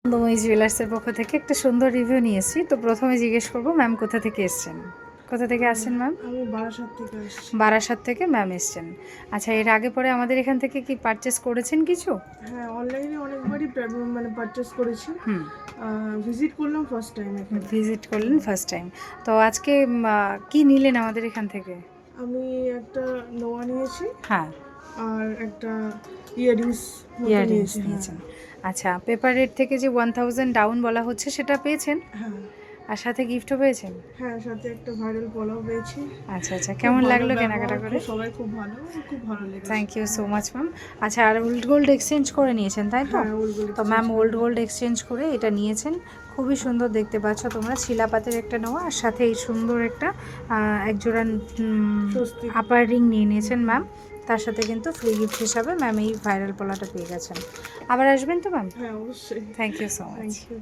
আনন্দময়ী জুয়েলার্সের পক্ষ থেকে একটা সুন্দর রিভিউ নিয়েছি। তো প্রথমে জিজ্ঞেস করবো ম্যাম কোথা থেকে এসছেন? কোথা থেকে আসছেন ম্যাম? আমি বারাসাত থেকে আসছি। বারাসাত থেকে ম্যাম এসছেন। আচ্ছা, এর আগে পরে আমাদের এখান থেকে কি পারচেস করেছেন কিছু? হ্যাঁ, অনলাইনে অনেকবারই মানে পারচেস করেছি। হুম। ভিজিট করলাম ফার্স্ট টাইম এখানে। ভিজিট করলেন ফার্স্ট টাইম। তো আজকে কি নিলেন আমাদের এখান থেকে? আমি একটা নোয়া নিয়েছি হ্যাঁ, আর একটা ইয়ারিংস ইয়াররিংস নিয়েছি। নিয়েছেন। আচ্ছা, পেপার রেট থেকে যে 1000 ডাউন বলা হচ্ছে সেটা পেয়েছেন? হ্যাঁ আর সাথে গিফটও পেয়েছেন? হ্যাঁ, সাথে একটা ভাইরাল পোলাও পেয়েছি। আচ্ছা আচ্ছা, খুব কেমন ভালো লাগলো ব্যবহার, কেনাকাটা করে? সবাই খুব ভালো, খুব ভালো লেগেছে। Thank you so much ma'am. আচ্ছা, আর ওল্ড গোল্ড এক্সচেঞ্জ করে নিয়েছেন তাই তো? হ্যাঁ, ওগুলো তো ম্যাম ওল্ড গোল্ড এক্সচেঞ্জ করে এটা নিয়েছেন। খুবই সুন্দর দেখতে পাচ্ছ তোমরা, শিলাপাতের একটা নেওয়া আর সাথে এই সুন্দর একটা একজোড়া স্বস্তিক। আপার রিং নিয়ে নিয়েছেন ম্যাম। তার সাথে কিন্তু ফ্রি গিফট হিসাবে ম্যাম এই ভাইরাল পোলাটা পেয়ে গেছেন। আবার আসবেন তো ম্যাম? হ্যাঁ, অবশ্যই। Thank you so much. Thank you.